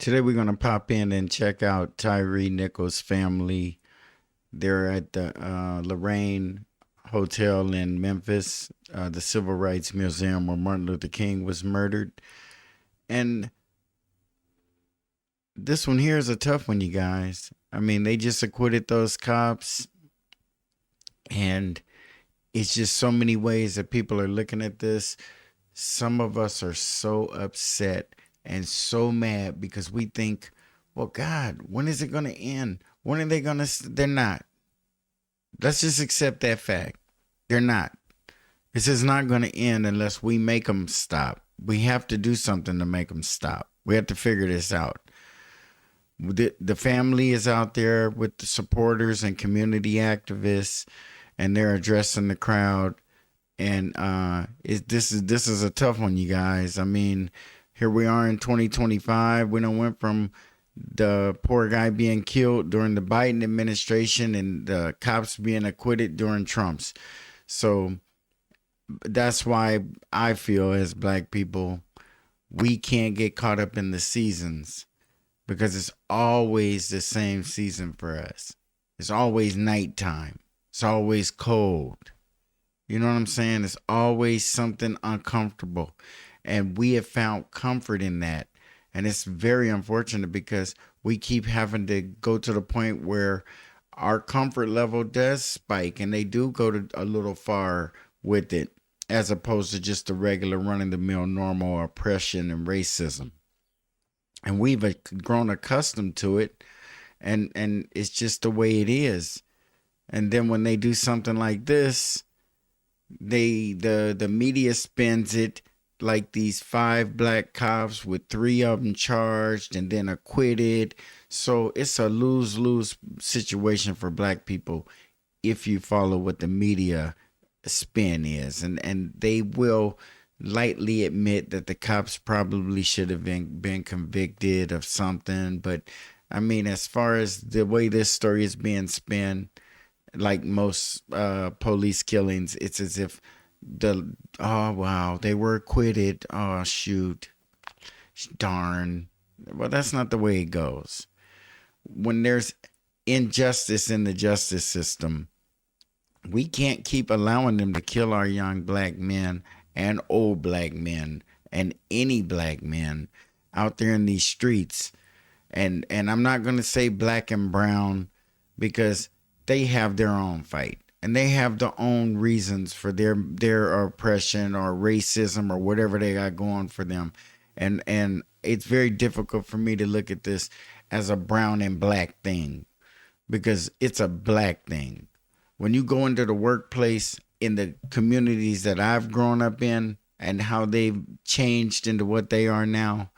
Today we're going to pop in and check out Tyree Nichols' family. They're at the Lorraine Hotel in Memphis, the Civil Rights Museum where Martin Luther King was murdered. And this one here is a tough one, you guys. I mean, they just acquitted those cops. And it's just so many ways that people are looking at this. Some of us are so upset and so mad because we think, well, God, when is it going to end? When are they going to? They're not. Let's just accept that fact. They're not. This is not going to end unless we make them stop. We have to do something to make them stop. We have to figure this out. The family is out there with the supporters and community activists, and they're addressing the crowd. And this is a tough one, you guys. I mean, here we are in 2025. We done went from the poor guy being killed during the Biden administration and the cops being acquitted during Trump's. So that's why I feel as Black people, we can't get caught up in the seasons because it's always the same season for us. It's always nighttime. It's always cold. You know what I'm saying? It's always something uncomfortable. And we have found comfort in that. And it's very unfortunate because we keep having to go to the point where our comfort level does spike and they do go to a little far with it as opposed to just the regular run-of-the-mill normal oppression and racism. And we've grown accustomed to it. And it's just the way it is. And then when they do something like this, the media spins it like these 5 Black cops with 3 of them charged and then acquitted. So it's a lose-lose situation for Black people if you follow what the media spin is. And they will lightly admit that the cops probably should have been convicted of something. But I mean, as far as the way this story is being spun, like most police killings, it's as if oh wow, they were acquitted. Oh shoot, darn. Well, that's not the way it goes. When there's injustice in the justice system, we can't keep allowing them to kill our young Black men and old Black men and any Black men out there in these streets. And I'm not going to say Black and brown because they have their own fight and they have their own reasons for their oppression or racism or whatever they got going for them. And it's very difficult for me to look at this as a brown and Black thing because it's a Black thing. When you go into the workplace in the communities that I've grown up in and how they've changed into what they are now,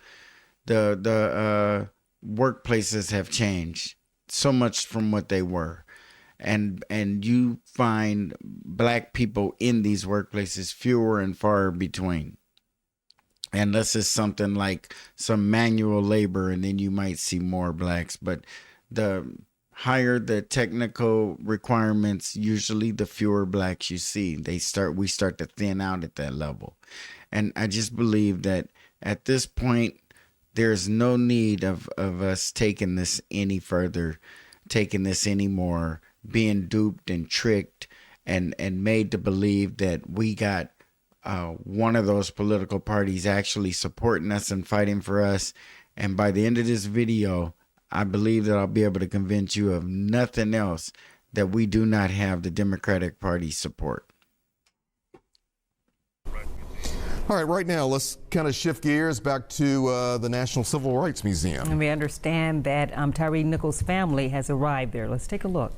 the workplaces have changed so much from what they were. And you find Black people in these workplaces fewer and far between. Unless it's something like some manual labor, and then you might see more Blacks. But the higher the technical requirements, usually the fewer Blacks you see. We start to thin out at that level. And I just believe that at this point, there's no need of us taking this any further, taking this anymore, being duped and tricked and made to believe that we got one of those political parties actually supporting us and fighting for us. And by the end of this video, I believe that I'll be able to convince you of nothing else that we do not have the Democratic Party support. All right, right now, let's kind of shift gears back to the National Civil Rights Museum. And we understand that Tyree Nichols' family has arrived there. Let's take a look.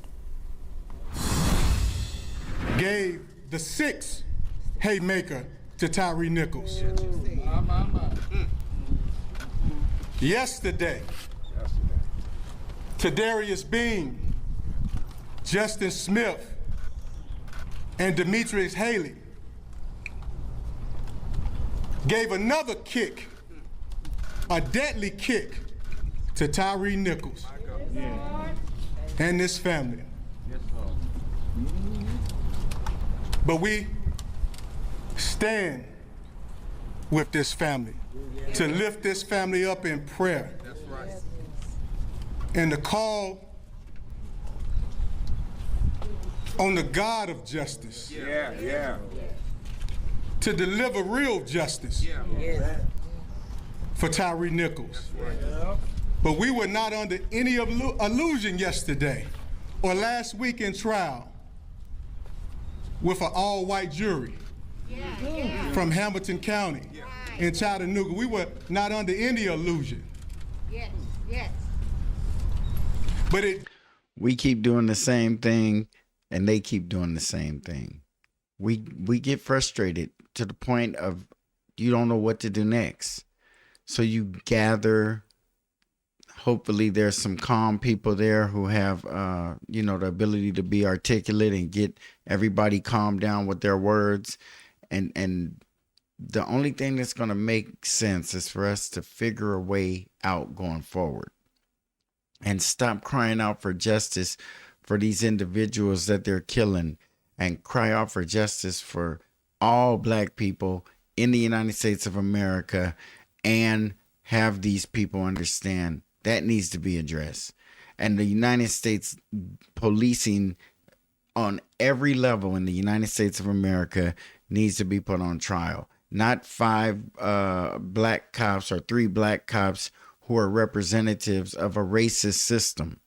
Gave the 6th haymaker to Tyree Nichols. Yesterday, to Darius Bean, Justin Smith, and Demetrius Haley, gave another kick, a deadly kick, to Tyree Nichols and his family. But we stand with this family to lift this family up in prayer And the call on the God of justice to deliver real justice for Tyree Nichols. But we were not under any illusion yesterday or last week in trial with an all-white jury from Hamilton County in Chattanooga. We were not under any illusion. But we keep doing the same thing, and they keep doing the same thing. We get frustrated to the point of you don't know what to do next. So you gather. Hopefully there's some calm people there who have, the ability to be articulate and get everybody calmed down with their words. And the only thing that's going to make sense is for us to figure a way out going forward and stop crying out for justice for these individuals that they're killing, and cry out for justice for all black people in the United States of America, and have these people understand that needs to be addressed. And the United States policing on every level in the United States of America needs to be put on trial. Not 5 black cops or 3 black cops who are representatives of a racist system.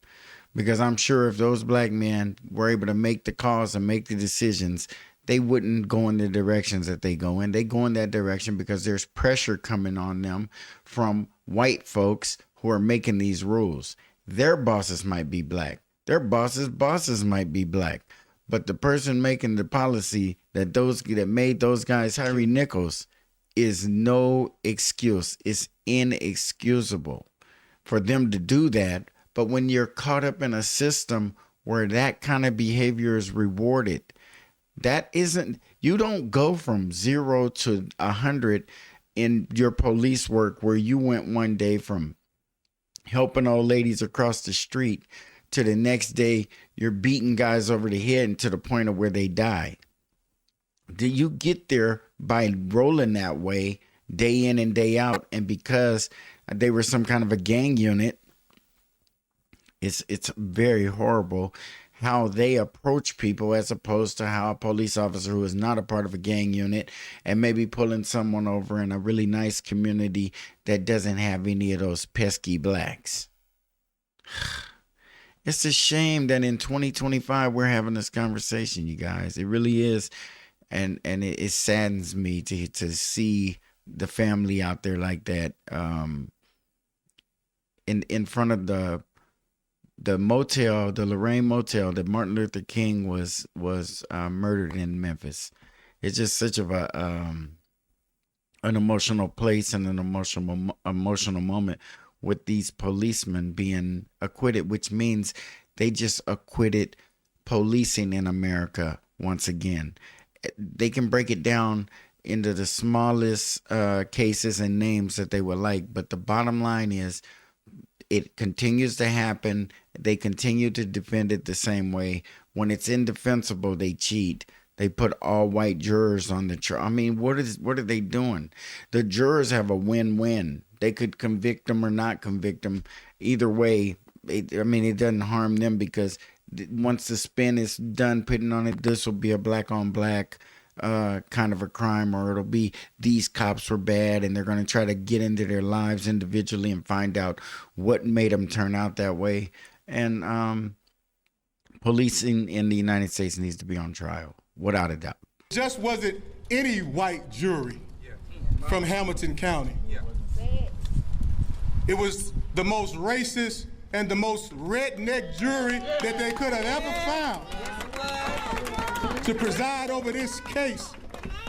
Because I'm sure if those black men were able to make the calls and make the decisions, they wouldn't go in the directions that they go in. They go in that direction because there's pressure coming on them from white folks who are making these rules. Their bosses might be black. Their bosses might be black. But the person making the policy that made those guys Tyree Nichols is no excuse. It's inexcusable for them to do that. But when you're caught up in a system where that kind of behavior is rewarded, you don't go from 0 to 100 in your police work where you went one day from helping old ladies across the street to the next day you're beating guys over the head and to the point of where they die. Do you get there by rolling that way day in and day out? And because they were some kind of a gang unit, it's very horrible how they approach people as opposed to how a police officer who is not a part of a gang unit and maybe pulling someone over in a really nice community that doesn't have any of those pesky blacks. It's a shame that in 2025 we're having this conversation, you guys. It really is. And it saddens me to see the family out there like that in front of the motel, the Lorraine Motel that Martin Luther King was murdered in Memphis. It's just such of an emotional place and an emotional moment with these policemen being acquitted, which means they just acquitted policing in America once again. They can break it down into the smallest cases and names that they would like, but the bottom line is it continues to happen. They continue to defend it the same way. When it's indefensible, they cheat. They put all white jurors on the trial. I mean, what are they doing? The jurors have a win-win. They could convict them or not convict them. Either way, it doesn't harm them because once the spin is done putting on it, this will be a black on black kind of a crime, or it'll be these cops were bad and they're going to try to get into their lives individually and find out what made them turn out that way. And policing in the United States needs to be on trial, without a doubt. Just wasn't any white jury from Hamilton County. It was the most racist and the most redneck jury that they could have ever found to preside over this case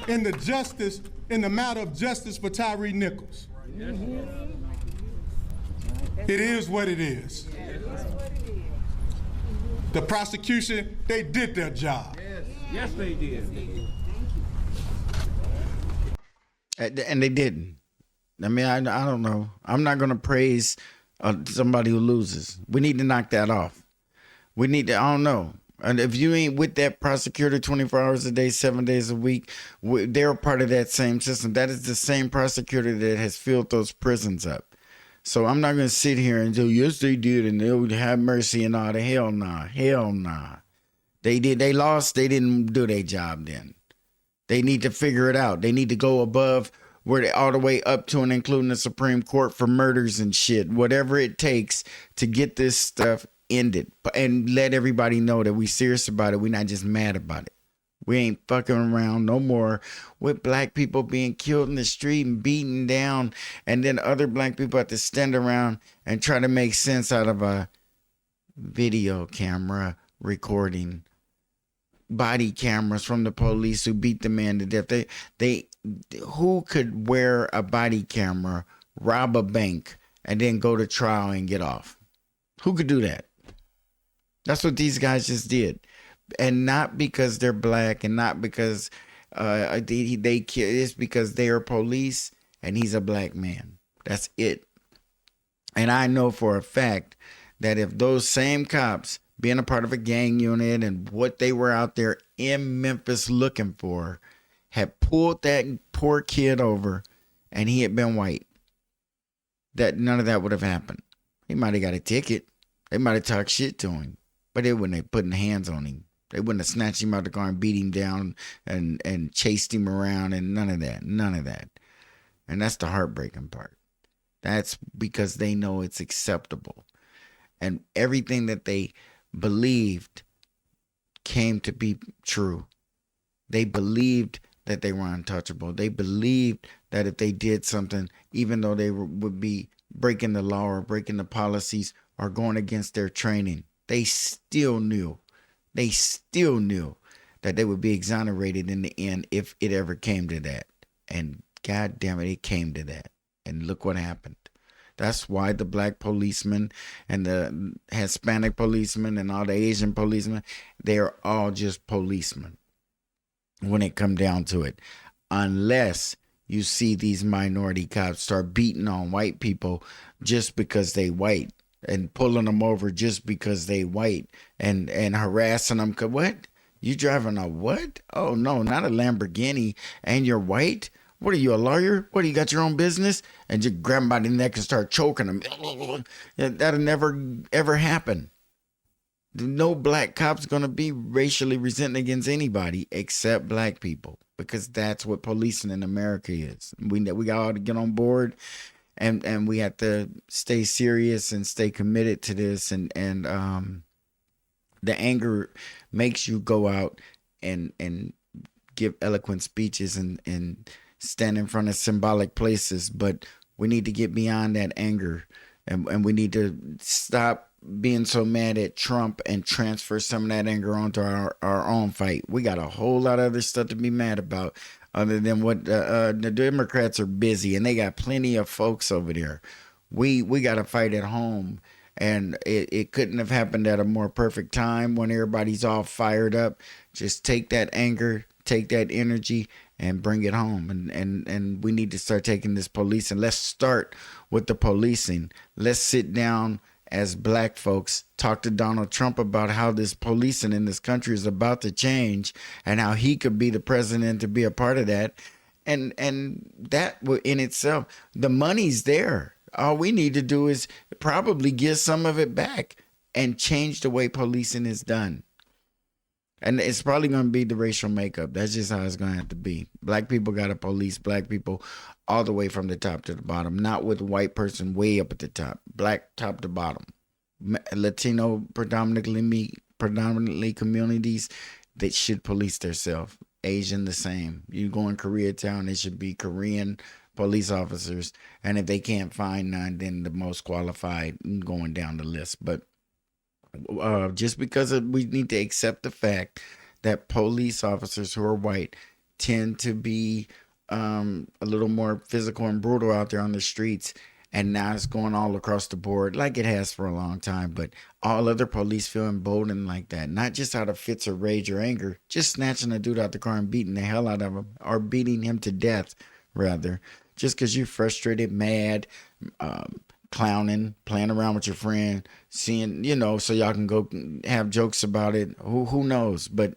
in the matter of justice for Tyree Nichols. It is what it is. The prosecution, they did their job. Yes, they did. And they didn't. I mean, I don't know. I'm not going to praise somebody who loses. We need to knock that off. I don't know. And if you ain't with that prosecutor 24 hours a day, 7 days a week, they're part of that same system. That is the same prosecutor that has filled those prisons up. So I'm not going to sit here and say, yes, they did, and they would have mercy and all the hell nah. Hell nah. They did. They lost. They didn't do their job then. They need to figure it out. They need to go above where they all the way up to and including the Supreme Court for murders and shit. Whatever it takes to get this stuff ended and let everybody know that we serious about it. We're not just mad about it. We ain't fucking around no more with black people being killed in the street and beaten down, and then other black people have to stand around and try to make sense out of a video camera recording body cameras from the police who beat the man to death. They who could wear a body camera, rob a bank, and then go to trial and get off? Who could do that? That's what these guys just did. And not because they're black, and not because it's because they are police and he's a black man. That's it. And I know for a fact that if those same cops, being a part of a gang unit and what they were out there in Memphis looking for, had pulled that poor kid over and he had been white, that none of that would have happened. He might have got a ticket. They might have talked shit to him, but they wouldn't have put hands on him. They wouldn't have snatched him out of the car and beat him down and chased him around and none of that. None of that. And that's the heartbreaking part. That's because they know it's acceptable. And everything that they believed came to be true. They believed that they were untouchable. They believed that if they did something, even though they would be breaking the law or breaking the policies or going against their training, they still knew that they would be exonerated in the end if it ever came to that. And God damn it came to that. And look what happened. That's why the black policemen and the Hispanic policemen and all the Asian policemen, they're all just policemen when it come down to it. Unless you see these minority cops start beating on white people just because they white, and pulling them over just because they white, and harassing them. What? You driving a what? Oh, no, not a Lamborghini, and you're white? What are you, a lawyer? What, do you got your own business? And just grab them by the neck and start choking them. That'll never, ever happen. No black cop's going to be racially resenting against anybody except black people, because that's what policing in America is. We got to get on board. And we have to stay serious and stay committed to this. And the anger makes you go out and give eloquent speeches and stand in front of symbolic places. But we need to get beyond that anger. And we need to stop being so mad at Trump and transfer some of that anger onto our own fight. We got a whole lot of other stuff to be mad about. Other than what the Democrats are busy, and they got plenty of folks over there. We got to fight at home, and it couldn't have happened at a more perfect time when everybody's all fired up. Just take that anger, take that energy, and bring it home. And we need to start taking this policing. Let's start with the policing. Let's sit down as black folks, talk to Donald Trump about how this policing in this country is about to change and how he could be the president to be a part of that. And that in itself, the money's there. All we need to do is probably get some of it back and change the way policing is done. And it's probably going to be the racial makeup. That's just how it's going to have to be. Black people got to police black people all the way from the top to the bottom, not with a white person way up at the top. Black top to bottom. Latino predominantly communities that should police themselves. Asian the same. You go in Koreatown, it should be Korean police officers. And if they can't find none, then the most qualified, going down the list. But just because we need to accept the fact that police officers who are white tend to be a little more physical and brutal out there on the streets, and now it's going all across the board like it has for a long time. But all other police feel emboldened like that, not just out of fits of rage or anger, just snatching a dude out the car and beating the hell out of him, or beating him to death rather, just because you're frustrated, mad, clowning, playing around with your friend, seeing, so y'all can go have jokes about it. Who knows? But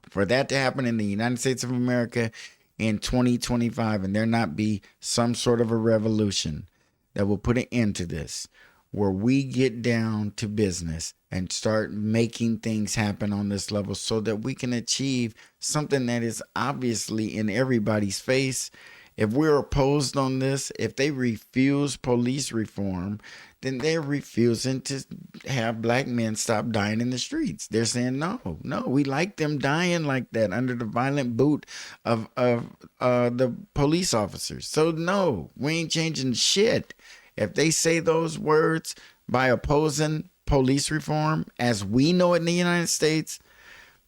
for that to happen in the United States of America in 2025 and there not be some sort of a revolution, that will put an end to this, where we get down to business and start making things happen on this level so that we can achieve something that is obviously in everybody's face. If we're opposed on this, if they refuse police reform, then they're refusing to have black men stop dying in the streets. They're saying, no, we like them dying like that under the violent boot of the police officers. So no, we ain't changing shit. If they say those words by opposing police reform as we know it in the United States,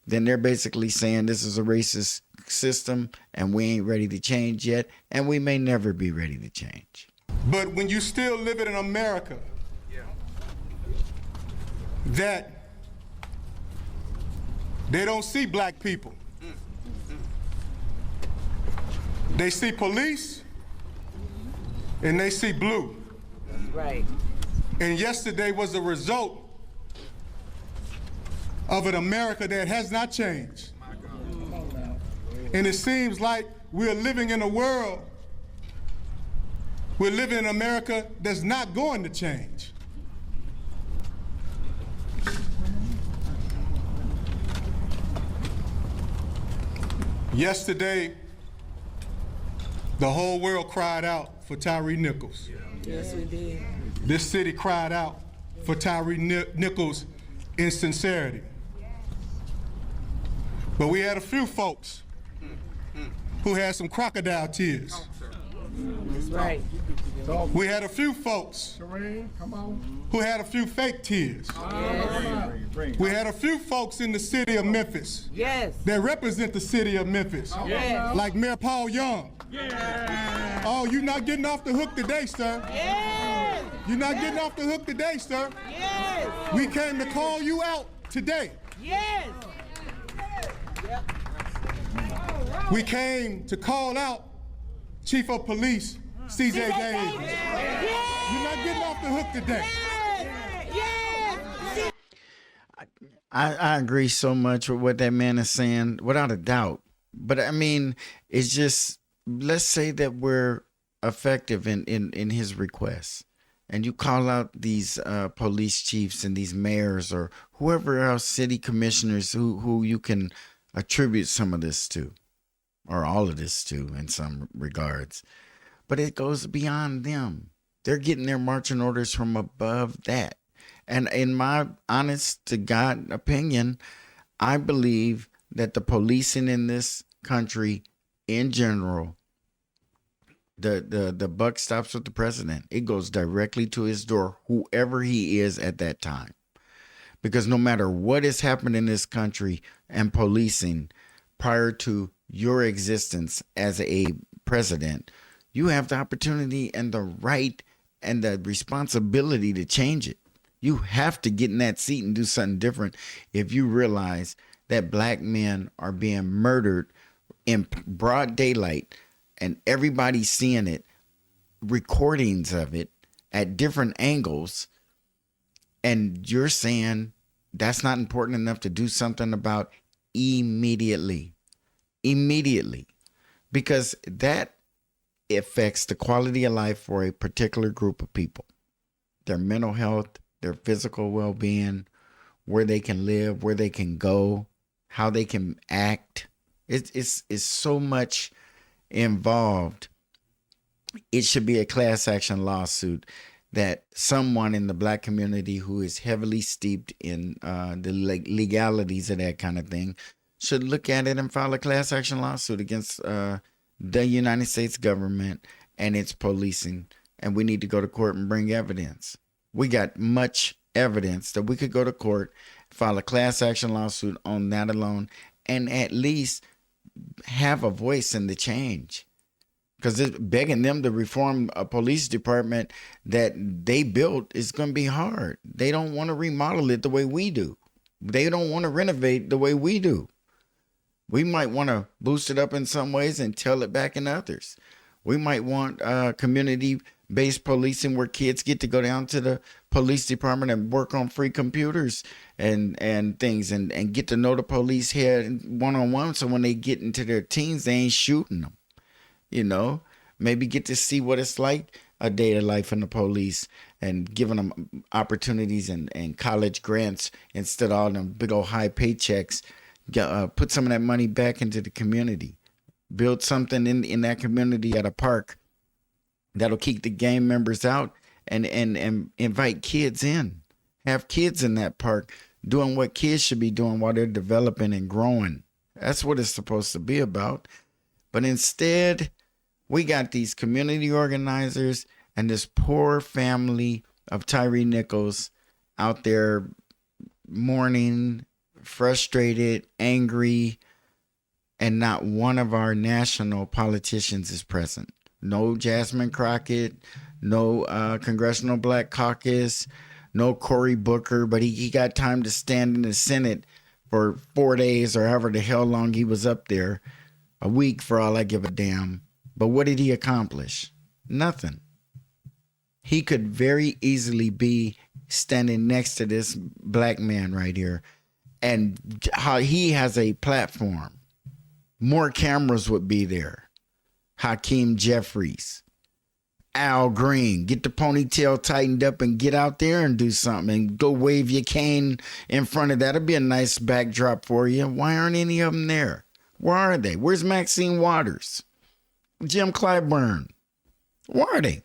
then they're basically saying this is a racist system and we ain't ready to change yet, and we may never be ready to change. But when you still live in America, that they don't see black people. They see police and they see blue. Right. And yesterday was a result of an America that has not changed. And it seems like we're living in a world, we're living in America that's not going to change. Yesterday, the whole world cried out for Tyrek Nichols. Yes, we did. This city cried out for Tyrek Nichols in sincerity. But we had a few folks who had some crocodile tears. That's right. We had a few folks who had a few fake tears. Yes. We had a few folks in the city of Memphis Yes. that represent the city of Memphis, Yes. like Mayor Paul Young. Oh, you're not getting off the hook today, sir. Yes. You're not getting off the hook today, sir. Yes. We came to call you out today. Yes. We came to call out Chief of Police CJ Gaines. You're not getting off the hook today. Yes. I agree so much with what that man is saying, without a doubt. But I mean, it's just, let's say that we're effective in his requests, and you call out these police chiefs and these mayors or whoever else, city commissioners who you can attribute some of this to, or all of this to in some regards. But it goes beyond them. They're getting their marching orders from above that. And in my honest to God opinion, I believe that the policing in this country in general, the buck stops with the president. It goes directly to his door, whoever he is at that time. Because no matter what has happened in this country and policing prior to your existence as a president, you have the opportunity and the right and the responsibility to change it. You have to get in that seat and do something different if you realize that black men are being murdered in broad daylight and everybody's seeing it, recordings of it at different angles, and you're saying that's not important enough to do something about immediately, because that affects the quality of life for a particular group of people, their mental health, their physical well-being, where they can live, where they can go, how they can act. It's so much involved. It should be a class action lawsuit that someone in the black community who is heavily steeped in the legalities of that kind of thing should look at it and file a class action lawsuit against the United States government and its policing. And we need to go to court and bring evidence. We got much evidence that we could go to court, file a class action lawsuit on that alone, and at least have a voice in the change. Because begging them to reform a police department that they built is going to be hard. They don't want to remodel it the way we do. They don't want to renovate the way we do. We might want to boost it up in some ways and tail it back in others. We might want community-based policing where kids get to go down to the police department and work on free computers and things and get to know the police head one-on-one, so when they get into their teens, they ain't shooting them. You know, maybe get to see what it's like a day of life in the police and giving them opportunities and college grants instead of all them big old high paychecks. Put some of that money back into the community. Build something in that community at a park that'll keep the gang members out and invite kids in. Have kids in that park doing what kids should be doing while they're developing and growing. That's what it's supposed to be about. But instead, we got these community organizers and this poor family of Tyree Nichols out there mourning, frustrated, angry, and not one of our national politicians is present. No Jasmine Crockett, no Congressional Black Caucus, no Cory Booker, but he got time to stand in the Senate for 4 days or however the hell long he was up there, a week for all I give a damn. But what did he accomplish? Nothing. He could very easily be standing next to this black man right here, and how he has a platform. More cameras would be there. Hakeem Jeffries, Al Green, get the ponytail tightened up and get out there and do something and go wave your cane in front of that. It'd be a nice backdrop for you. Why aren't any of them there? Where are they? Where's Maxine Waters? Jim Clyburn? Where are they?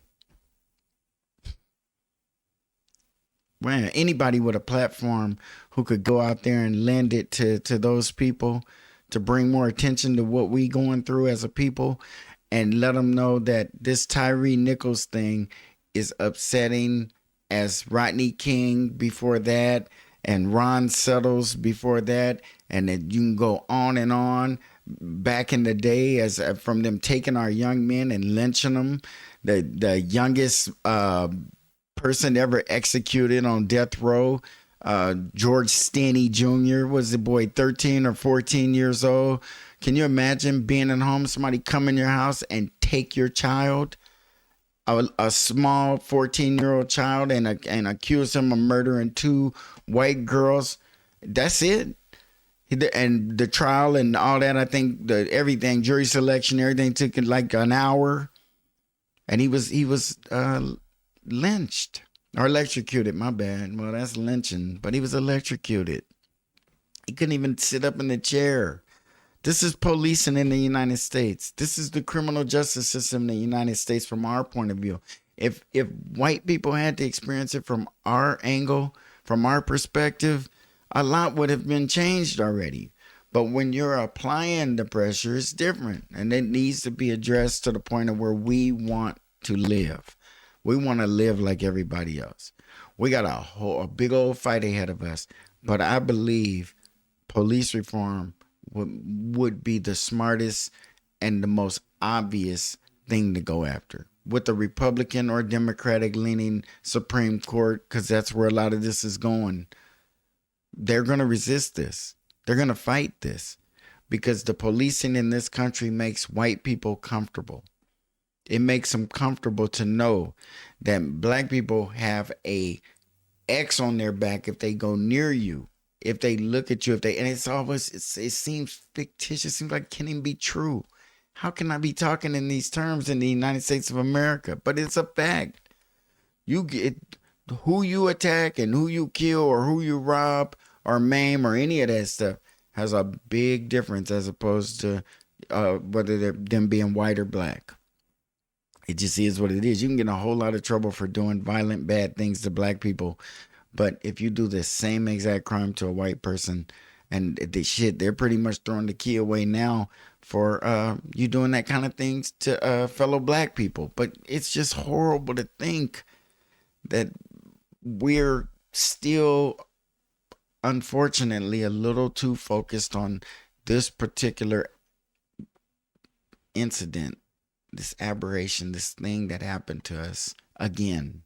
Man, anybody with a platform who could go out there and lend it to those people to bring more attention to what we going through as a people and let them know that this Tyree Nichols thing is upsetting as Rodney King before that and Ron Settles before that. And that you can go on back in the day as from them taking our young men and lynching them. The youngest person ever executed on death row, George Staney Jr. was the boy 13 or 14 years old. Can you imagine being at home, somebody come in your house and take your child, a small 14-year-old child, and accuse him of murdering 2 white girls? That's it. And the trial and all that, I think everything, jury selection, everything took like an hour. And he was lynched or electrocuted. My bad. Well, that's lynching, but he was electrocuted. He couldn't even sit up in the chair. This is policing in the United States. This is the criminal justice system in the United States from our point of view. If white people had to experience it from our angle, from our perspective, a lot would have been changed already. But when you're applying the pressure, it's different. And it needs to be addressed to the point of where we want to live. We want to live like everybody else. We got a big old fight ahead of us. But I believe police reform would be the smartest and the most obvious thing to go after. With the Republican or Democratic leaning Supreme Court, because that's where a lot of this is going, they're going to resist this. They're going to fight this because the policing in this country makes white people comfortable. It makes them comfortable to know that black people have a X on their back if they go near you, if they look at you, and it seems fictitious. It seems like it can't even be true. How can I be talking in these terms in the United States of America? But it's a fact. You get who you attack and who you kill or who you rob or maim or any of that stuff has a big difference as opposed to whether they're them being white or black. It just is what it is. You can get in a whole lot of trouble for doing violent, bad things to black people. But if you do the same exact crime to a white person, and they're pretty much throwing the key away now for you doing that kind of things to fellow black people. But it's just horrible to think that we're still, unfortunately, a little too focused on this particular incident, this aberration, this thing that happened to us again.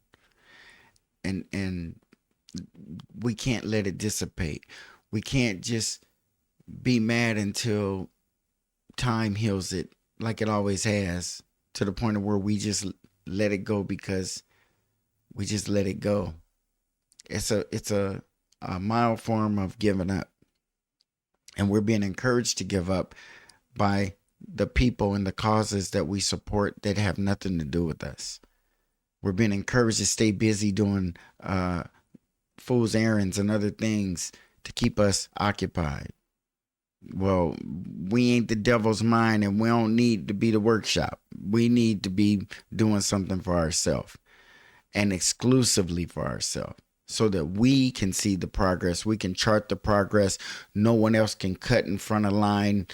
And we can't let it dissipate. We can't just be mad until time heals it like it always has, to the point of where we just let it go because we just let it go. It's a mild form of giving up. And we're being encouraged to give up by the people and the causes that we support that have nothing to do with us. We're being encouraged to stay busy doing fool's errands and other things to keep us occupied. Well, we ain't the devil's mind, and we don't need to be the workshop. We need to be doing something for ourselves, and exclusively for ourselves, so that we can see the progress. We can chart the progress. No one else can cut in front of line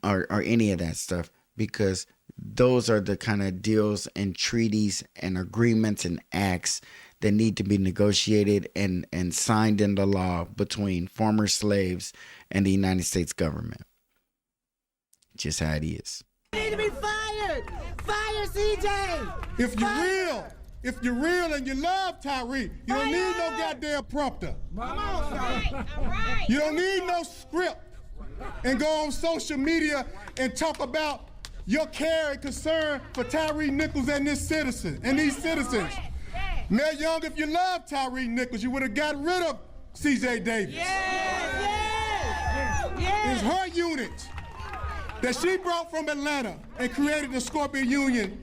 or any of that stuff, because those are the kind of deals and treaties and agreements and acts that need to be negotiated and signed into law between former slaves and the United States government. Just how it is. Need to be fired. Fire CJ. If you're real and you love Tyree, you don't need no goddamn prompter. Come on, sir. All right. You don't need no script and go on social media and talk about your care and concern for Tyree Nichols and these citizens. Mayor Young, if you love Tyree Nichols, you would have got rid of C.J. Davis. It's her unit that she brought from Atlanta and created the Scorpion unit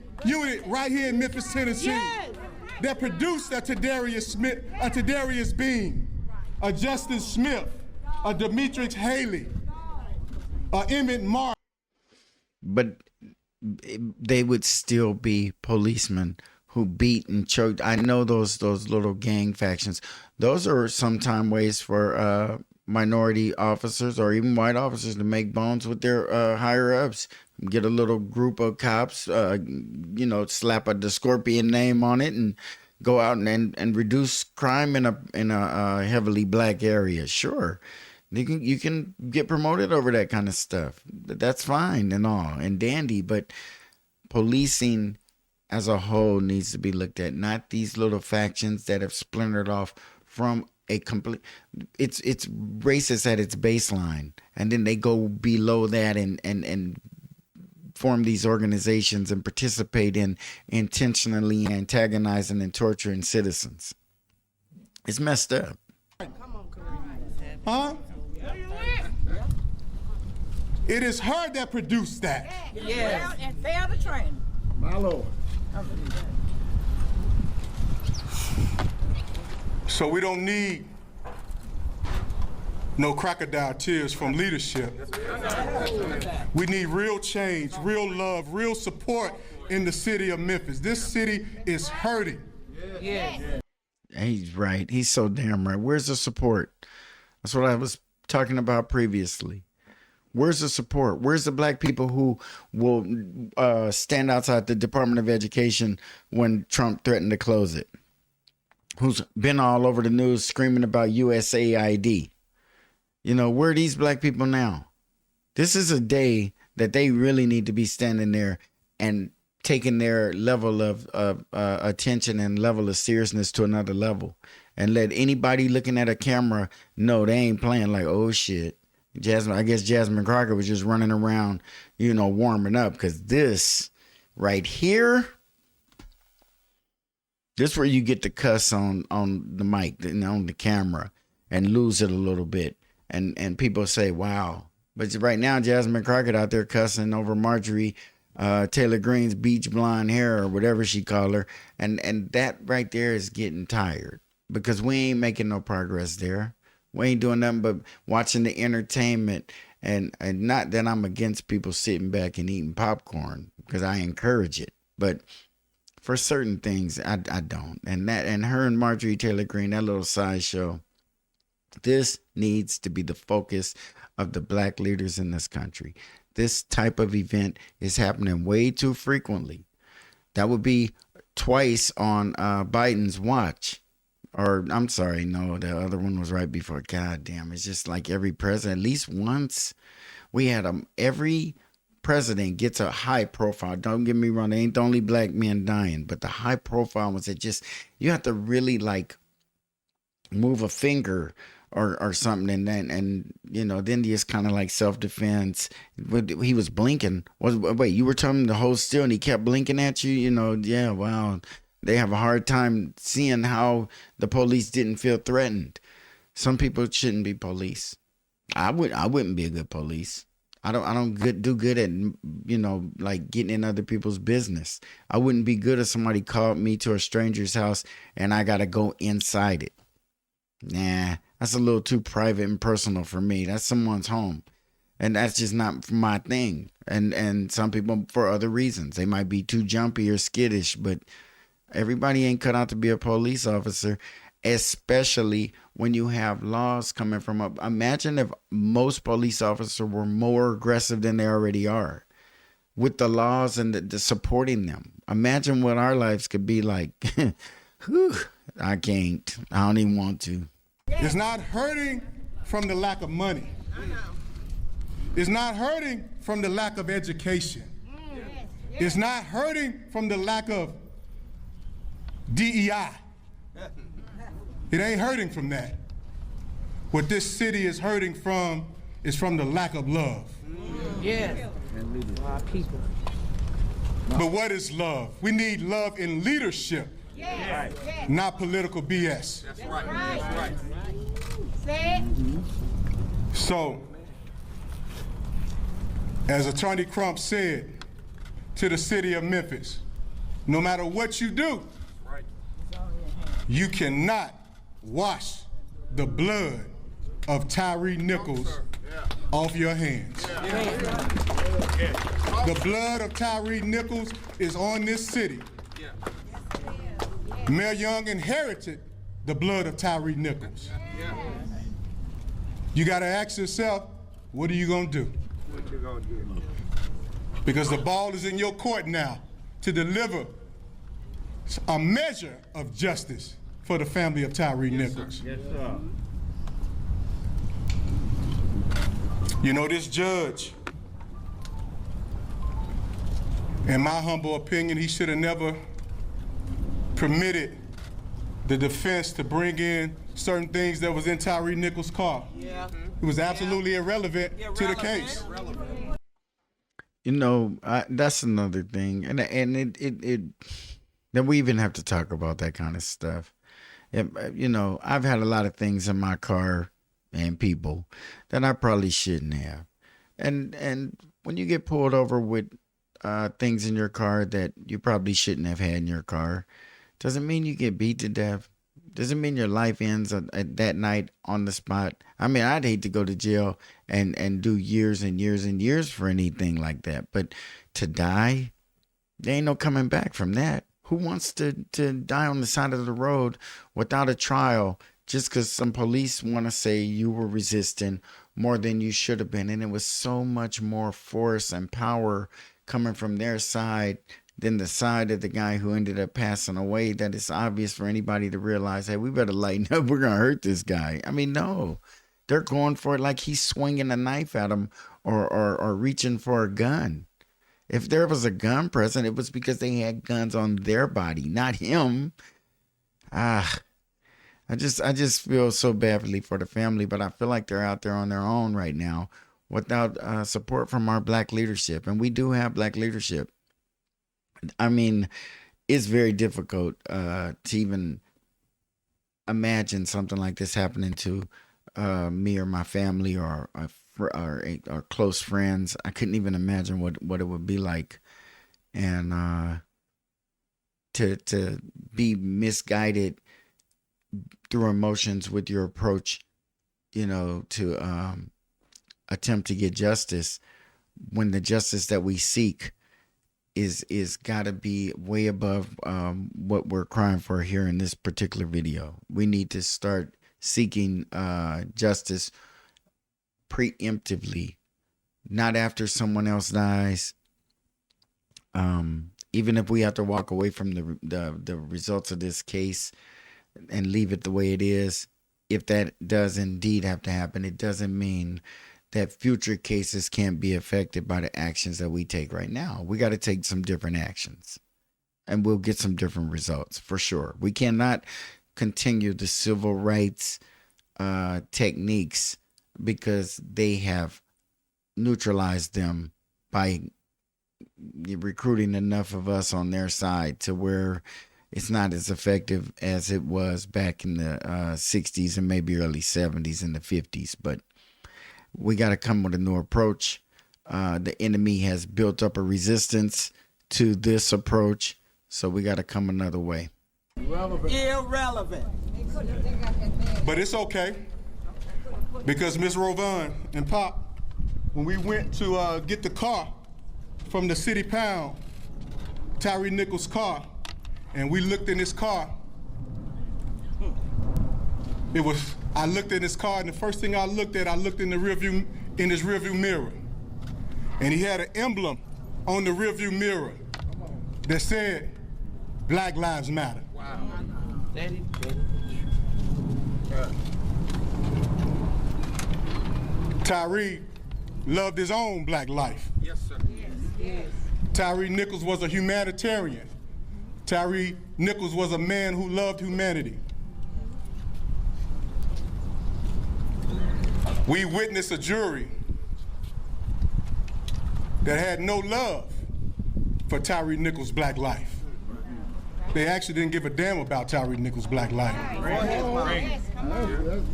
right here in Memphis, Tennessee, that produced a Tadarius Bean, a Justin Smith, a Demetrius Haley, a Emmett Mark. But they would still be policemen who beat and choked. I know those little gang factions. Those are sometimes ways for minority officers or even white officers to make bones with their higher ups. Get a little group of cops, slap the Scorpion name on it and go out and reduce crime in a heavily black area. Sure. You can get promoted over that kind of stuff. That's fine and all and dandy, but policing as a whole needs to be looked at, not these little factions that have splintered off from a complete. It's racist at its baseline, and then they go below that and form these organizations and participate in intentionally antagonizing and torturing citizens. It's messed up. Huh? It is her that produced that. Yes. And fail the training. My Lord. So we don't need no crocodile tears from leadership. We need real change, real love, real support in the city of Memphis. This city is hurting. Yes. He's right. He's so damn right. Where's the support? That's what I was talking about previously. Where's the support? Where's the black people who will stand outside the Department of Education when Trump threatened to close it? Who's been all over the news screaming about USAID? Where are these black people now? This is a day that they really need to be standing there and taking their level of attention and level of seriousness to another level, and let anybody looking at a camera know they ain't playing like, oh shit. I guess Jasmine Crockett was just running around, warming up, because this right here, this where you get to cuss on the mic, on the camera, and lose it a little bit. And people say, wow. But right now, Jasmine Crockett out there cussing over Marjorie Taylor Greene's beach blonde hair or whatever she called her. And that right there is getting tired, because we ain't making no progress there. We ain't doing nothing but watching the entertainment, and not that I'm against people sitting back and eating popcorn, because I encourage it. But for certain things, I don't. And her and Marjorie Taylor Greene, that little sideshow, this needs to be the focus of the black leaders in this country. This type of event is happening way too frequently. That would be twice on Biden's watch. Or, I'm sorry, no, the other one was right before. God damn, it's just like every president, at least once, we had every president gets a high profile. Don't get me wrong, they ain't the only black men dying, but the high profile was that just, you have to really like move a finger or something, and then it's kind of like self-defense. He was blinking. Wait, you were telling him to hold still and he kept blinking at you? Yeah, wow. They have a hard time seeing how the police didn't feel threatened. Some people shouldn't be police. I wouldn't be a good police. do good at, like getting in other people's business. I wouldn't be good if somebody called me to a stranger's house and I got to go inside it. Nah, that's a little too private and personal for me. That's someone's home. And that's just not my thing. And some people, for other reasons, they might be too jumpy or skittish, but everybody ain't cut out to be a police officer, especially when you have laws coming from up. Imagine if most police officers were more aggressive than they already are with the laws and the supporting them. Imagine what our lives could be like. Whew, I can't. I don't even want to. It's not hurting from the lack of money. It's not hurting from the lack of education. It's not hurting from the lack of DEI. It ain't hurting from that. What this city is hurting from is from the lack of love. Yes. Our people. But what is love? We need love in leadership, Yes. Yes. not political BS. That's right. That's right. Say it. So, as Attorney Crump said to the city of Memphis, no matter what you do, you cannot wash the blood of Tyrek Nichols off your hands. The blood of Tyrek Nichols is on this city. Mayor Young inherited the blood of Tyrek Nichols. You got to ask yourself, what are you going to do? Because the ball is in your court now to deliver a measure of justice for the family of Tyrek Nichols. Yes, sir. You know, this judge, in my humble opinion, he should have never permitted the defense to bring in certain things that was in Tyrek Nichols' car. Yeah. It was absolutely irrelevant to the case. That's another thing, and it that we even have to talk about that kind of stuff. I've had a lot of things in my car and people that I probably shouldn't have, and when you get pulled over with things in your car that you probably shouldn't have had in your car, doesn't mean you get beat to death. Doesn't mean your life ends at that night on the spot. I mean, I'd hate to go to jail and do years and years and years for anything like that. But to die, there ain't no coming back from that. Who wants to die on the side of the road without a trial just because some police want to say you were resisting more than you should have been? And it was so much more force and power coming from their side than the side of the guy who ended up passing away, that it's obvious for anybody to realize, hey, we better lighten up. We're going to hurt this guy. I mean, no, they're going for it like he's swinging a knife at him or reaching for a gun. If there was a gun present, it was because they had guns on their body, not him. I just feel so badly for the family, but I feel like they're out there on their own right now without support from our black leadership. And we do have black leadership. I mean, it's very difficult to even imagine something like this happening to me or my family or close friends. I couldn't even imagine what it would be like, and to be misguided through emotions with your approach, to attempt to get justice when the justice that we seek is got to be way above what we're crying for here in this particular video. We need to start seeking justice preemptively, not after someone else dies. Even if we have to walk away from the results of this case and leave it the way it is, if that does indeed have to happen, it doesn't mean that future cases can't be affected by the actions that we take right now. We got to take some different actions, and we'll get some different results for sure. We cannot continue the civil rights techniques because they have neutralized them by recruiting enough of us on their side to where it's not as effective as it was back in the 60s and maybe early 70s and the 50s. But we got to come with a new approach. the enemy has built up a resistance to this approach, so we got to come another way. Irrelevant. But it's okay, because Miss Rovan and Pop, when we went to get the car from the city pound, Tyree Nichols' car, and we looked in his car, I looked in his car, and the first thing I looked in his rearview mirror, and he had an emblem on the rearview mirror that said, "Black Lives Matter." Wow. Tyree loved his own black life. Yes, sir. Yes. Tyree Nichols was a humanitarian. Tyree Nichols was a man who loved humanity. We witnessed a jury that had no love for Tyree Nichols' black life. They actually didn't give a damn about Tyree Nichols' black life.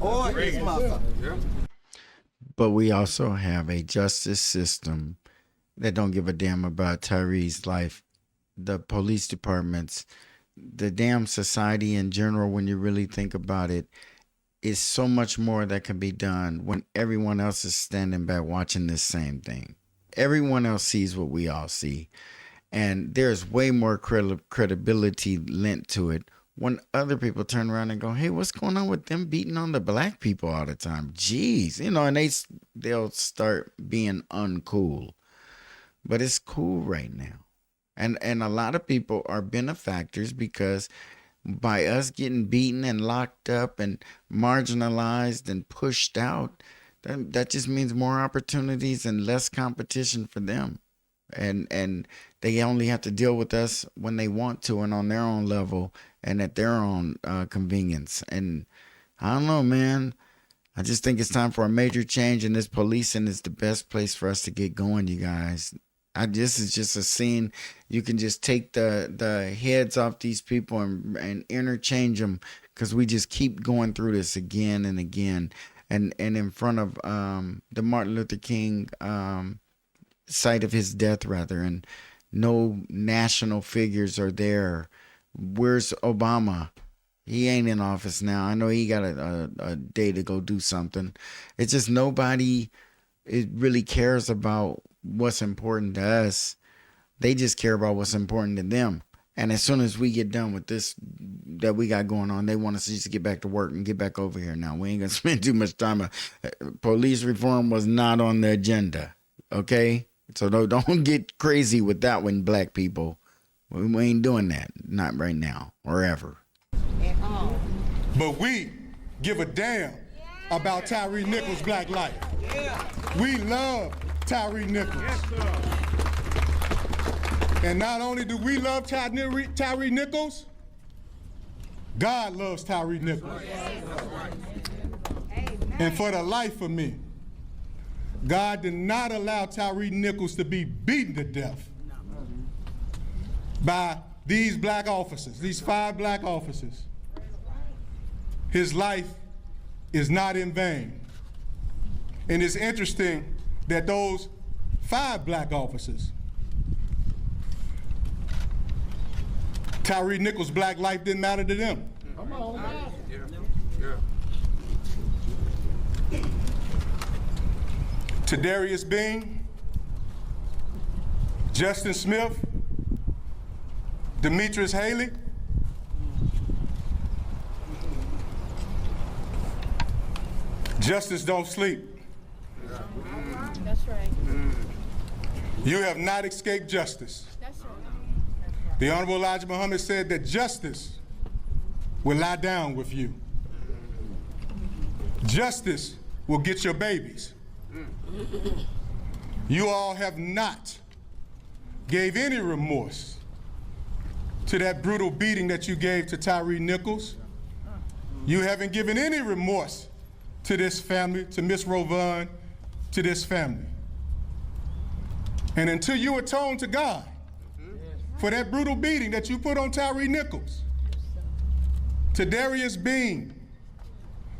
Or his mother. But we also have a justice system that don't give a damn about Tyree's life. The police departments, the damn society in general, when you really think about it, is so much more that can be done when everyone else is standing back watching this same thing. Everyone else sees what we all see. And there's way more credibility lent to it when other people turn around and go, hey, what's going on with them beating on the black people all the time? Jeez, and they'll start being uncool. But it's cool right now. And a lot of people are benefactors because by us getting beaten and locked up and marginalized and pushed out, that just means more opportunities and less competition for them. And they only have to deal with us when they want to and on their own level and at their own convenience. And I don't know, man. I just think it's time for a major change, and this policing is the best place for us to get going, you guys. This is just a scene. You can just take the heads off these people and interchange them, because we just keep going through this again and again. And in front of the Martin Luther King site of his death, rather, and no national figures are there. Where's Obama? He ain't in office now. I know he got a day to go do something. It's just nobody really cares about what's important to us. They just care about what's important to them. And as soon as we get done with this that we got going on, they want us to just get back to work and get back over here. Now, we ain't going to spend too much time. Police reform was not on the agenda, okay? So don't get crazy with that one, black people. We ain't doing that. Not right now or ever. But we give a damn about Tyree Nichols' black life. We love Tyree Nichols. And not only do we love Tyree Nichols, God loves Tyree Nichols. And for the life of me, God did not allow Tyree Nichols to be beaten to death by these black officers, these 5 black officers. His life is not in vain. And it's interesting that those 5 black officers, Tyree Nichols' black life didn't matter to them. Come on, man. Darius Bean, Justin Smith, Demetrius Haley, justice don't sleep. That's right. You have not escaped justice. That's right. The Honorable Elijah Muhammad said that justice will lie down with you. Justice will get your babies. You all have not gave any remorse to that brutal beating that you gave to Tyree Nichols. You haven't given any remorse to this family, to Miss Rovan, to this family. And until you atone to God for that brutal beating that you put on Tyree Nichols, to Darius Bean,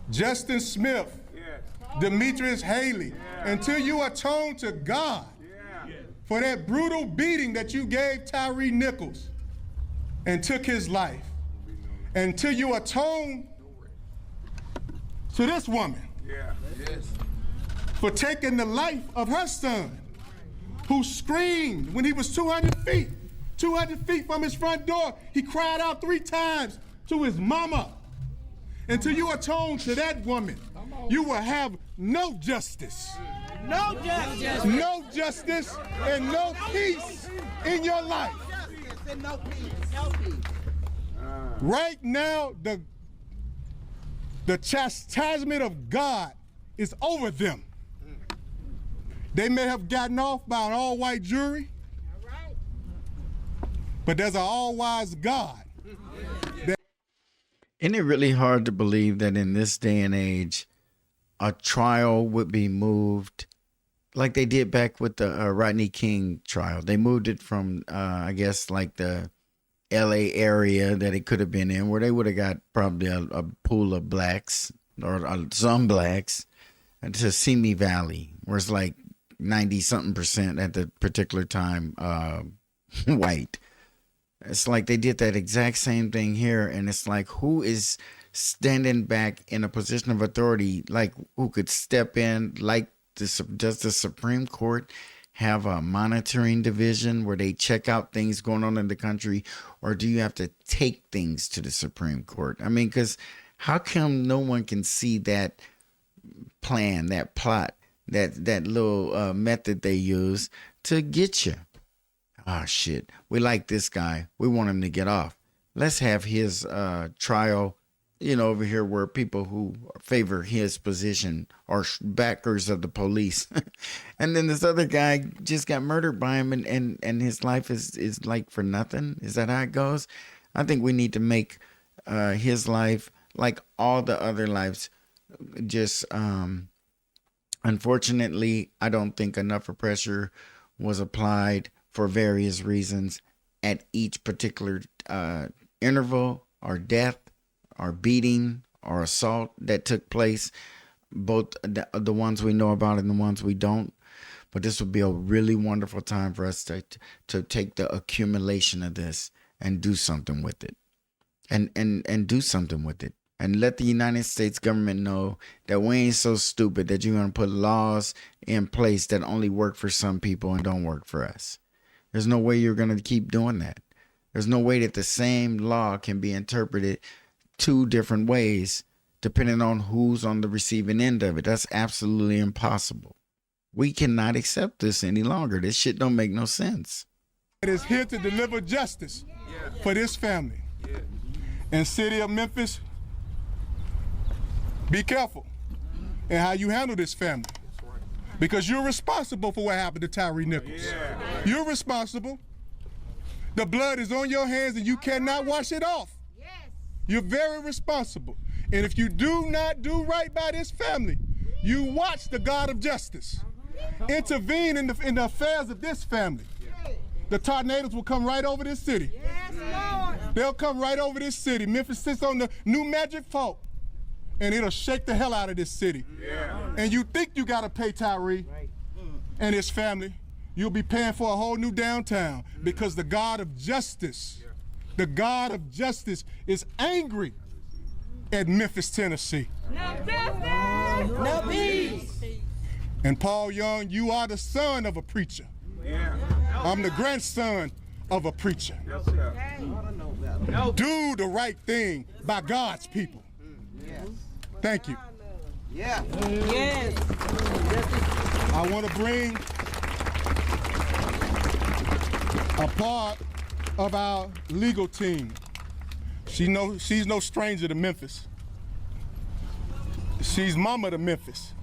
Justin Smith, Demetrius Haley, until you atone to God for that brutal beating that you gave Tyree Nichols and took his life. Until you atone to this woman for taking the life of her son, who screamed when he was 200 feet from his front door. He cried out 3 times to his mama. Until you atone to that woman, you will have no justice. No justice. No justice and no peace in your life. No peace. No peace. Right now, the chastisement of God is over them. They may have gotten off by an all-white jury, but there's an all-wise God. Isn't it really hard to believe that in this day and age, a trial would be moved like they did back with the Rodney King trial? They moved it from, I guess, like the LA area that it could have been in, where they would have got probably a pool of blacks or some blacks, to Simi Valley, where it's like 90-something% at the particular time white. It's like they did that exact same thing here, and it's like, who is standing back in a position of authority, like who could step in? Like, does the Supreme Court have a monitoring division where they check out things going on in the country, or do you have to take things to the Supreme Court? I mean, because how come no one can see that plan, that plot, that little method they use to get you? Ah, shit, we like this guy, we want him to get off. Let's have his trial, over here, where people who favor his position are backers of the police. And then this other guy just got murdered by him, and his life is like for nothing. Is that how it goes? I think we need to make his life, like all the other lives, just unfortunately, I don't think enough pressure was applied for various reasons at each particular interval or death or beating or assault that took place, both the ones we know about and the ones we don't. But this would be a really wonderful time for us to take the accumulation of this and do something with it, and do something with it, and let the United States government know that we ain't so stupid that you're going to put laws in place that only work for some people and don't work for us. There's no way you're going to keep doing that. There's no way that the same law can be interpreted 2 different ways depending on who's on the receiving end of it. That's absolutely impossible. We cannot accept this any longer. This shit don't make no sense. It is here to deliver justice for this family. And city of Memphis, be careful in how you handle this family, because you're responsible for what happened to Tyree Nichols. You're responsible. The blood is on your hands and you cannot wash it off. You're very responsible. And if you do not do right by this family, you watch the God of justice intervene in the affairs of this family. The tornadoes will come right over this city. They'll come right over this city. Memphis sits on the new magic fault, and it'll shake the hell out of this city. And you think you gotta pay Tyree and his family, you'll be paying for a whole new downtown, because the God of justice, the God of justice is angry at Memphis, Tennessee. No justice. No peace. And Paul Young, you are the son of a preacher. I'm the grandson of a preacher. Do the right thing by God's people. Thank you. Yes. I want to bring a part of our legal team. She's no stranger to Memphis. She's mama to Memphis.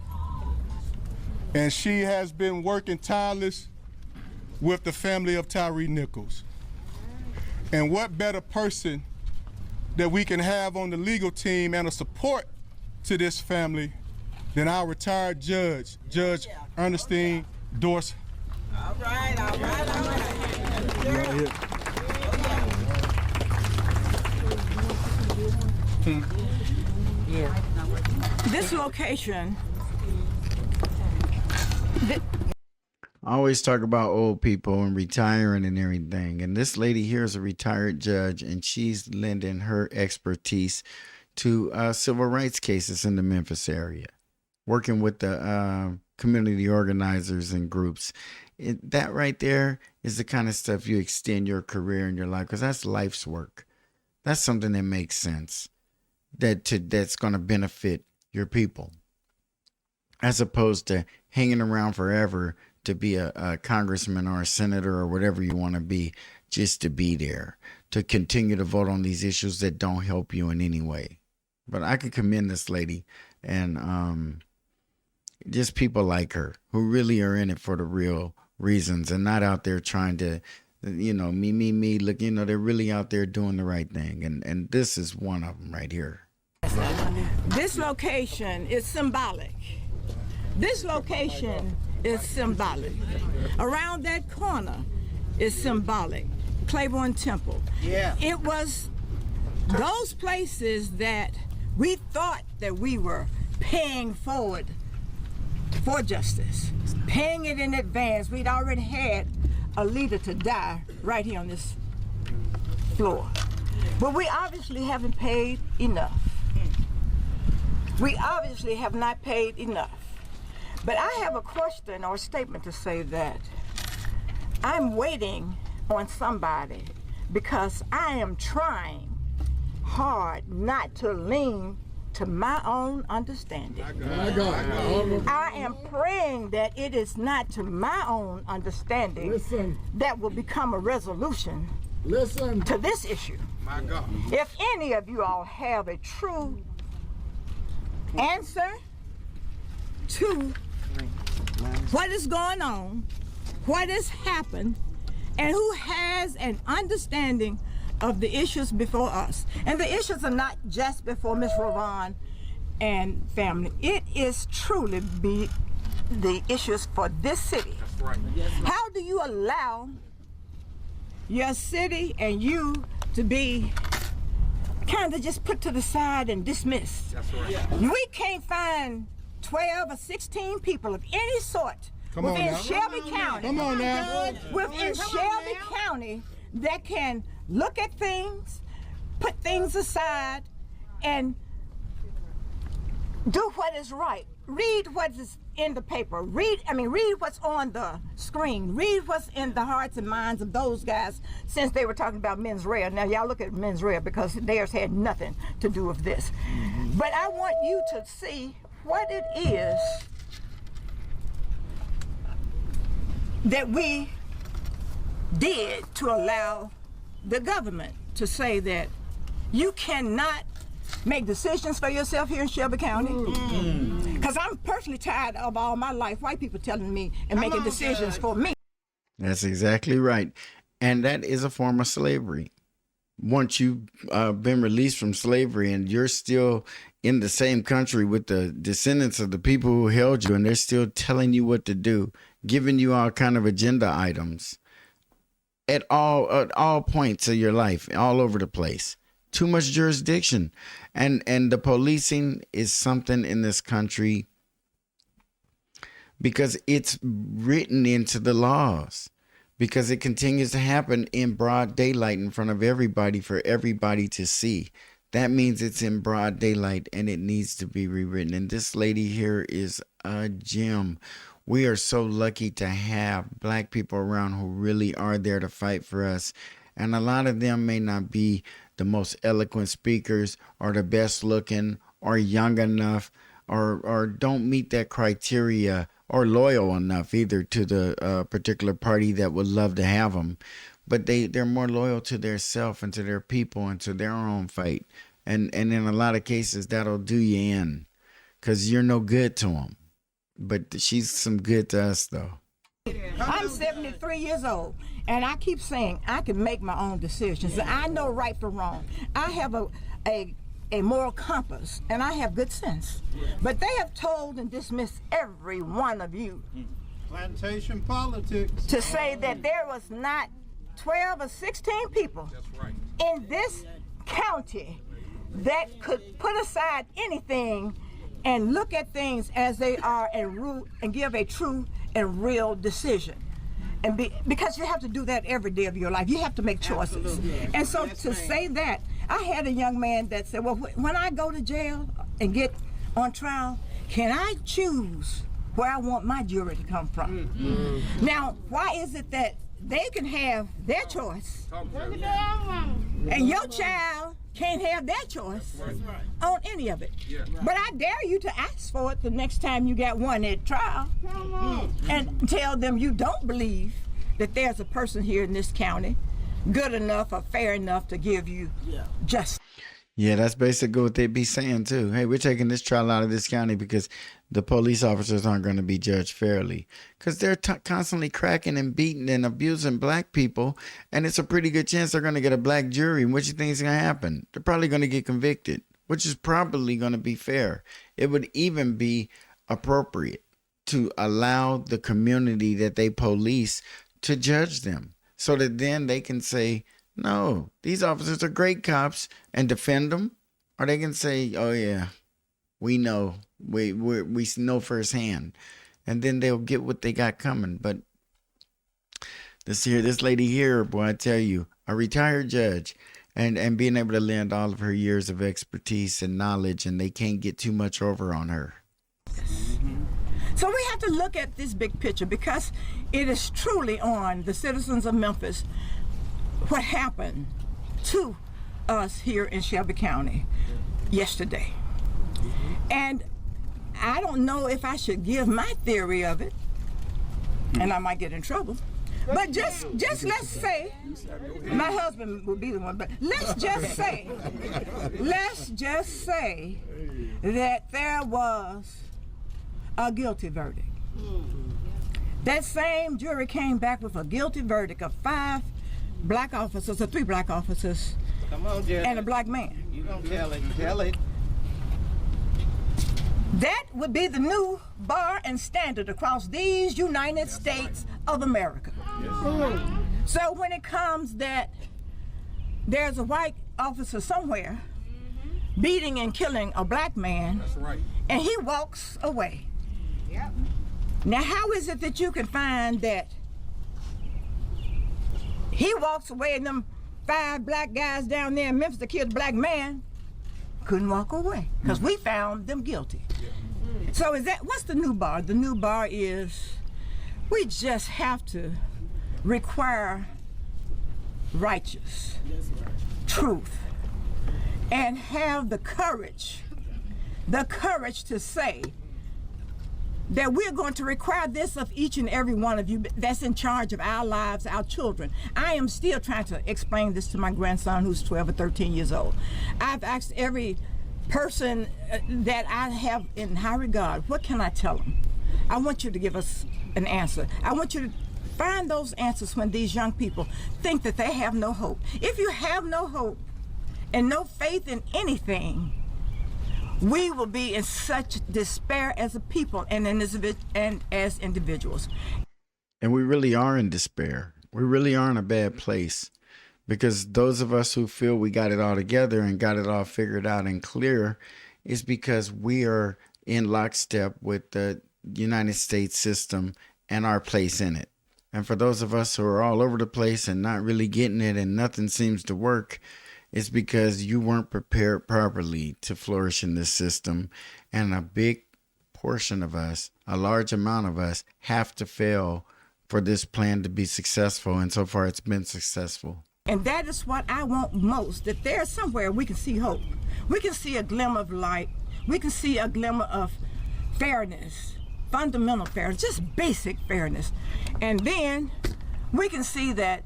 And she has been working tireless with the family of Tyree Nichols. And what better person that we can have on the legal team and a support to this family than our retired judge, Judge Ernestine Dorsey. All right. This location. I always talk about old people and retiring and everything. And this lady here is a retired judge, and she's lending her expertise to civil rights cases in the Memphis area, working with the community organizers and groups. That right there is the kind of stuff you extend your career and your life, because that's life's work. That's something that makes sense, that's going to benefit your people, as opposed to hanging around forever to be a congressman or a senator or whatever you want to be, just to be there, to continue to vote on these issues that don't help you in any way. But I could commend this lady, and just people like her who really are in it for the real reasons and not out there trying to, me, look, they're really out there doing the right thing. And this is one of them right here. This location is symbolic. This location is symbolic. Around that corner is symbolic. Claiborne Temple. Yeah. It was those places that we thought that we were paying forward for justice, paying it in advance. We'd already had a leader to die right here on this floor. But we obviously haven't paid enough. We obviously have not paid enough. But I have a question or a statement to say that I'm waiting on somebody, because I am trying hard not to lean to my own understanding. I am praying that it is not to my own understanding that will become a resolution to this issue. If any of you all have a true answer to what is going on, what has happened, and who has an understanding of the issues before us. And the issues are not just before Ms. Ravon and family. It is truly the issues for this city. That's right. How do you allow your city and you to be kind of just put to the side and dismissed? That's right. Yeah. We can't find 12 or 16 people of any sort within Shelby County. Come on now. Within Shelby County that can look at things, put things aside, and do what is right. Read what is in the paper. Read what's on the screen. Read what's in the hearts and minds of those guys, since they were talking about mens rea. Now y'all look at mens rea, because theirs had nothing to do with this. But I want you to see what it is that we did to allow the government to say that you cannot make decisions for yourself here in Shelby County. Because I'm personally tired of all my life white people telling me and making decisions for me. That's exactly right. And that is a form of slavery. Once you've been released from slavery and you're still in the same country with the descendants of the people who held you, and they're still telling you what to do, giving you all kind of agenda items at all points of your life, all over the place. Too much jurisdiction. And the policing is something in this country because it's written into the laws, because it continues to happen in broad daylight in front of everybody for everybody to see. That means it's in broad daylight and it needs to be rewritten. And this lady here is a gem. We are so lucky to have black people around who really are there to fight for us. And a lot of them may not be the most eloquent speakers or the best looking or young enough or don't meet that criteria or loyal enough either to the particular party that would love to have them. But they're more loyal to their self and to their people and to their own fight. And in a lot of cases, that'll do you in because you're no good to them. But she's some good to us, though. I'm 73 years old, and I keep saying I can make my own decisions. I know right from wrong. I have a moral compass, and I have good sense. But they have told and dismissed every one of you. Plantation politics. To say that there was not 12 or 16 people in this county that could put aside anything and look at things as they are and give a true and real decision. And because you have to do that every day of your life. You have to make choices. Absolutely. And so to say that, I had a young man that said, well, when I go to jail and get on trial, can I choose where I want my jury to come from? Mm-hmm. Now, why is it that they can have their choice and your child can't have their choice on any of it? Yeah. But I dare you to ask for it the next time you got one at trial and tell them you don't believe that there's a person here in this county good enough or fair enough to give you justice. Yeah, that's basically what they'd be saying too. Hey, we're taking this trial out of this county because the police officers aren't going to be judged fairly, because they're constantly cracking and beating and abusing black people, and it's a pretty good chance they're going to get a black jury. And what you think is going to happen? They're probably going to get convicted, which is probably going to be fair. It would even be appropriate to allow the community that they police to judge them, so that then they can say, no, these officers are great cops, and defend them. Or they can say, oh yeah, we know, we know firsthand. And then they'll get what they got coming. But this lady here, boy, I tell you, a retired judge, and being able to lend all of her years of expertise and knowledge, and they can't get too much over on her. So we have to look at this big picture, because it is truly on the citizens of Memphis what happened to us here in Shelby County yesterday. And I don't know if I should give my theory of it, and I might get in trouble. But just let's say, my husband would be the one, but let's just say that there was a guilty verdict. That same jury came back with a guilty verdict of 5 black officers, or 3 black officers, and a black man. You don't tell it. That would be the new bar and standard across these United States of America. Yes. So when it comes that there's a white officer somewhere beating and killing a black man, that's right, and he walks away. Yep. Now, how is it that you can find that he walks away and them 5 black guys down there in Memphis that killed a black man couldn't walk away? Because we found them guilty. Yeah. So what's the new bar? The new bar is we just have to require righteous truth and have the courage to say that we're going to require this of each and every one of you that's in charge of our lives, our children. I am still trying to explain this to my grandson, who's 12 or 13 years old. I've asked every person that I have in high regard, what can I tell them? I want you to give us an answer. I want you to find those answers when these young people think that they have no hope. If you have no hope and no faith in anything, we will be in such despair as a people and as individuals. And we really are in despair. We really are in a bad place, because those of us who feel we got it all together and got it all figured out and clear is because we are in lockstep with the United States system and our place in it. And for those of us who are all over the place and not really getting it and nothing seems to work, it's because you weren't prepared properly to flourish in this system. And a big portion of us, a large amount of us, have to fail for this plan to be successful. And so far it's been successful. And that is what I want most, that there's somewhere we can see hope. We can see a glimmer of light. We can see a glimmer of fairness, fundamental fairness, just basic fairness. And then we can see that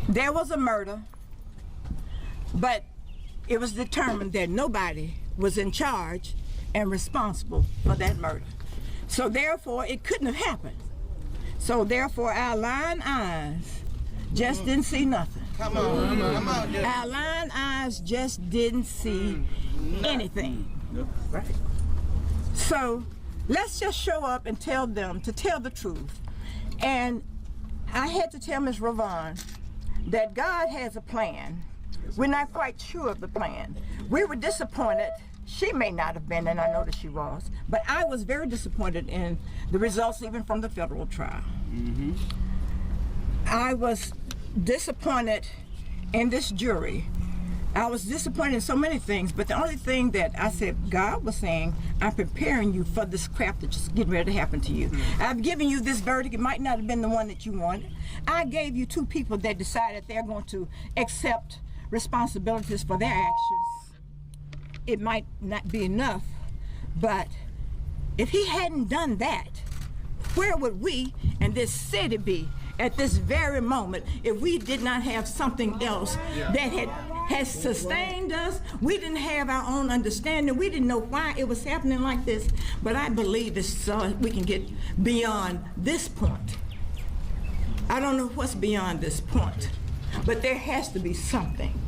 there was a murder, but it was determined that nobody was in charge and responsible for that murder. So therefore, it couldn't have happened. So therefore, our lying eyes just didn't see nothing. Come on. Our lying eyes just didn't see anything. Right. So let's just show up and tell them to tell the truth. And I had to tell Ms. Ravon that God has a plan. We're not quite sure of the plan. We were disappointed She may not have been, and I know that she was, but I was very disappointed in the results even from the federal trial. I was disappointed in this jury. I was disappointed in so many things, but the only thing that I said, God was saying, I'm preparing you for this crap that's getting ready to happen to you. I've given you this verdict. It might not have been the one that you wanted. I gave you two people that decided they're going to accept responsibilities for their actions. It might not be enough, but if he hadn't done that, where would we and this city be at this very moment if we did not have something else that has sustained us? We didn't have our own understanding. We didn't know why it was happening like this. But I believe it's so we can get beyond this point. I don't know what's beyond this point, but there has to be something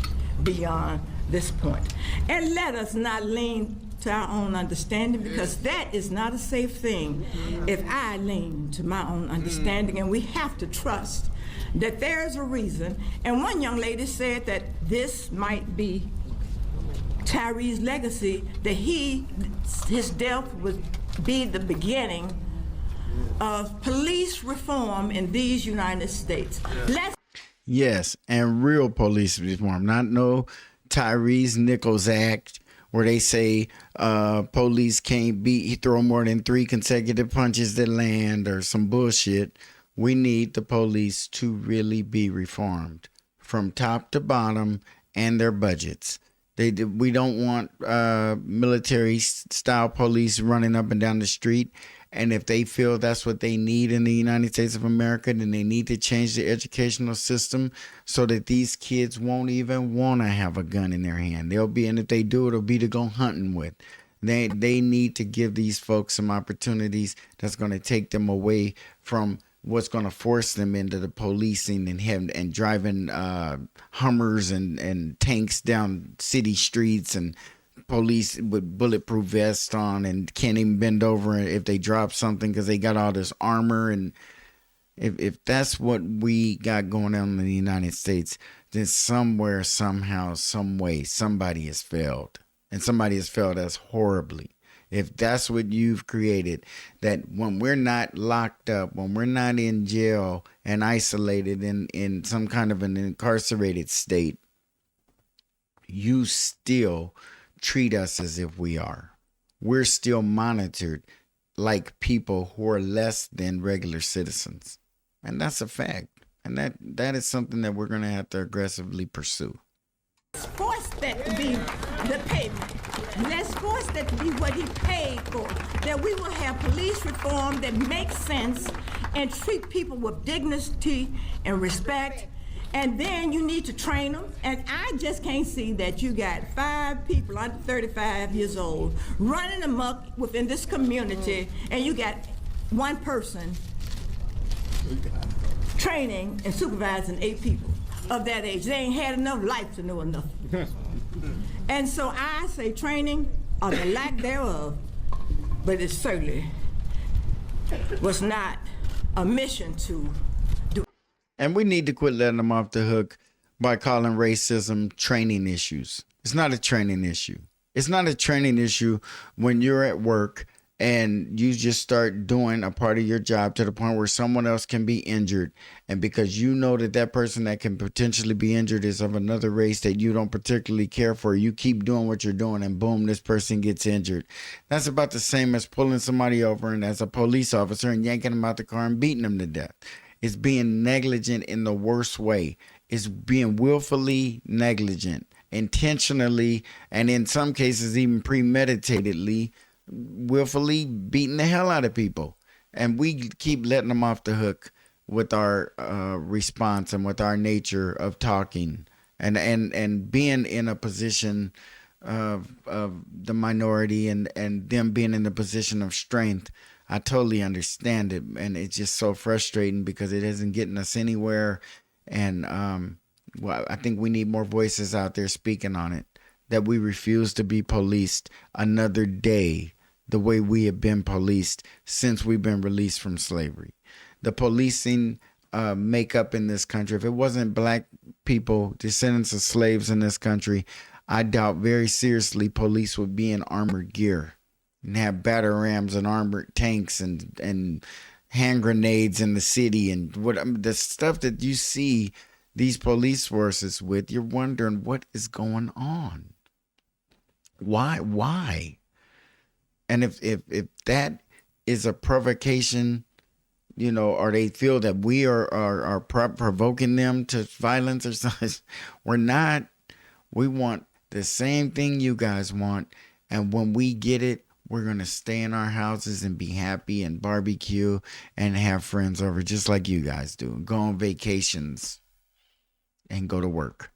beyond this point. And let us not lean to our own understanding, because that is not a safe thing if I lean to my own understanding. And we have to trust that there's a reason. And one young lady said that this might be Tyre's legacy, that his death would be the beginning of police reform in these United States. Yes, and real police reform, not no Tyrese Nichols Act where they say police can't throw more than 3 consecutive punches that land or some bullshit. We need the police to really be reformed from top to bottom, and their budgets. We don't want military style police running up and down the street. And if they feel that's what they need in the United States of America, then they need to change the educational system so that these kids won't even want to have a gun in their hand. And if they do, it'll be to go hunting with. They need to give these folks some opportunities that's going to take them away from what's going to force them into the policing and driving Hummers and tanks down city streets, and police with bulletproof vests on and can't even bend over if they drop something because they got all this armor. And if that's what we got going on in the United States, then somewhere, somehow, some way, somebody has failed, and somebody has failed us horribly. If that's what you've created, that when we're not locked up, when we're not in jail and isolated in some kind of an incarcerated state, you still treat us as if we are. We're still monitored like people who are less than regular citizens. And that's a fact. And that is something that we're going to have to aggressively pursue. Force that to be the payment. Let's force that to be what he paid for. That we will have police reform that makes sense and treat people with dignity and respect. And then you need to train them. And I just can't see that you got 5 people under 35 years old running amok within this community, and you got 1 person training and supervising 8 people of that age. They ain't had enough life to know enough. And so I say training or the lack thereof, but it certainly was not a mission to do. And we need to quit letting them off the hook by calling racism training issues. It's not a training issue. It's not a training issue when you're at work and you just start doing a part of your job to the point where someone else can be injured. And because you know that person that can potentially be injured is of another race that you don't particularly care for, you keep doing what you're doing and boom, this person gets injured. That's about the same as pulling somebody over and as a police officer and yanking them out the car and beating them to death. It's being negligent in the worst way. It's being willfully negligent, intentionally, and in some cases even premeditatedly, willfully beating the hell out of people. And we keep letting them off the hook with our response and with our nature of talking and being in a position of the minority and them being in a position of strength. I totally understand it, and it's just so frustrating because it isn't getting us anywhere. And well, I think we need more voices out there speaking on it, that we refuse to be policed another day the way we have been policed since we've been released from slavery. The policing makeup in this country, if it wasn't black people, descendants of slaves in this country, I doubt very seriously police would be in armored gear and have batter rams and armored tanks and hand grenades in the city and the stuff that you see these police forces with. You're wondering what is going on. Why? And if that is a provocation, or they feel that we are provoking them to violence or something, we're not. We want the same thing you guys want, and when we get it, we're going to stay in our houses and be happy and barbecue and have friends over just like you guys do. Go on vacations and go to work.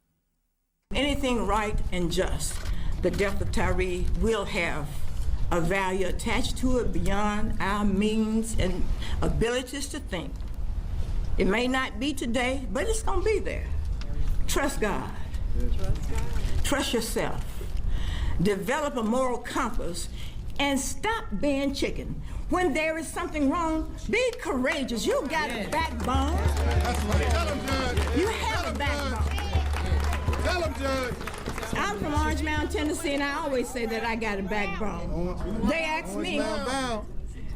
Anything right and just, the death of Tyree will have a value attached to it beyond our means and abilities to think. It may not be today, but it's going to be there. Trust God. Trust yourself. Develop a moral compass and stop being chicken. When there is something wrong, be courageous. You got a backbone. That's right. Tell him, Judge. You have a backbone. Tell him, Judge. I'm from Orange Mountain, Tennessee, and I always say that I got a backbone. They ask me,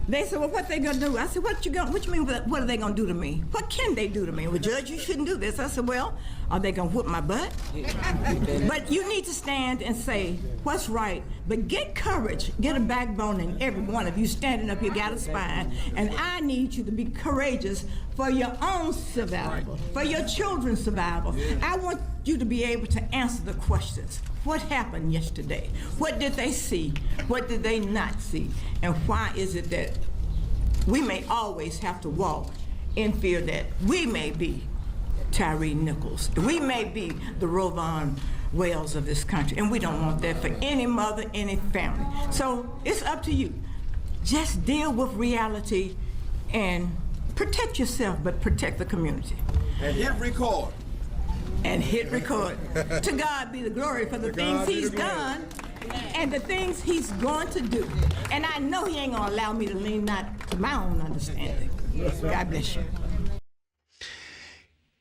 they said, well, what they gonna do? I said, what you mean, what are they gonna do to me? What can they do to me? Well, Judge, you shouldn't do this. I said, well, are they gonna whoop my butt? But you need to stand and say what's right, but get courage, get a backbone in every one of you. Standing up, you got a spine, and I need you to be courageous for your own survival, for your children's survival. I want you to be able to answer the questions. What happened yesterday? What did they see? What did they not see? And why is it that we may always have to walk in fear that we may be Tyree Nichols? We may be the Rovon Wells of this country, and we don't want that for any mother, any family. So it's up to you. Just deal with reality and protect yourself, but protect the community. And hit record. And hit record. To God be the glory for the things he's done and the things he's going to do. And I know he ain't gonna allow me to lean not to my own understanding. God bless you.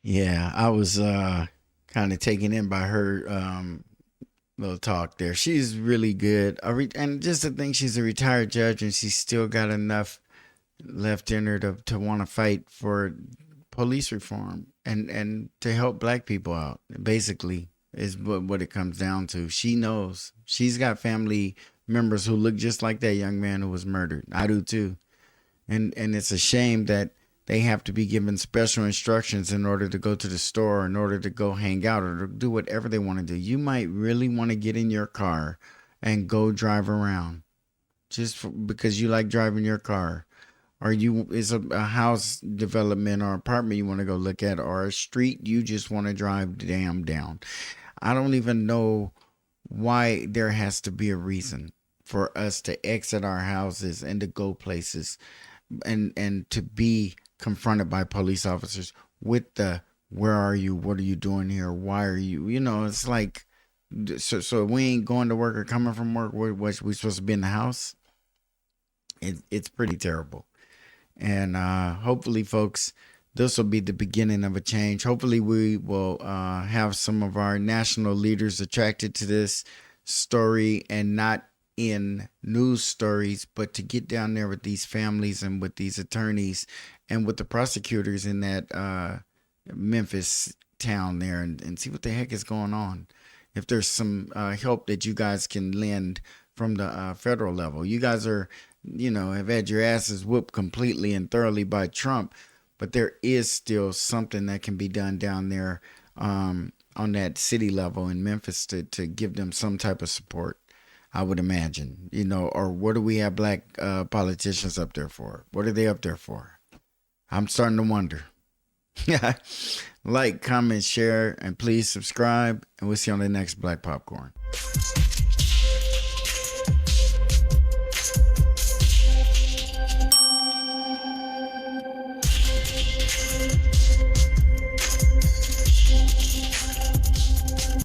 Yeah, I was kind of taken in by her little talk there. She's really good. And just to think she's a retired judge and she's still got enough left in her to want to fight for police reform and to help black people out, basically, is what it comes down to. She knows. She's got family members who look just like that young man who was murdered. I do too. And it's a shame that they have to be given special instructions in order to go to the store, in order to go hang out or to do whatever they want to do. You might really want to get in your car and go drive around because you like driving your car. Or it's a house development or apartment you want to go look at, or a street you just want to drive down. I don't even know why there has to be a reason for us to exit our houses and to go places and to be confronted by police officers with where are you? What are you doing here? Why are you? It's like, so we ain't going to work or coming from work. We supposed to be in the house? It's pretty terrible. And hopefully, folks, this will be the beginning of a change. Hopefully, we will have some of our national leaders attracted to this story and not in news stories, but to get down there with these families and with these attorneys and with the prosecutors in that Memphis town there and see what the heck is going on. If there's some help that you guys can lend from the federal level. You guys are, have had your asses whooped completely and thoroughly by Trump, but there is still something that can be done down there on that city level in Memphis to give them some type of support, I would imagine, or what do we have black politicians up there for? What are they up there for? I'm starting to wonder. Like, comment, share, and please subscribe, and we'll see you on the next Black Popcorn.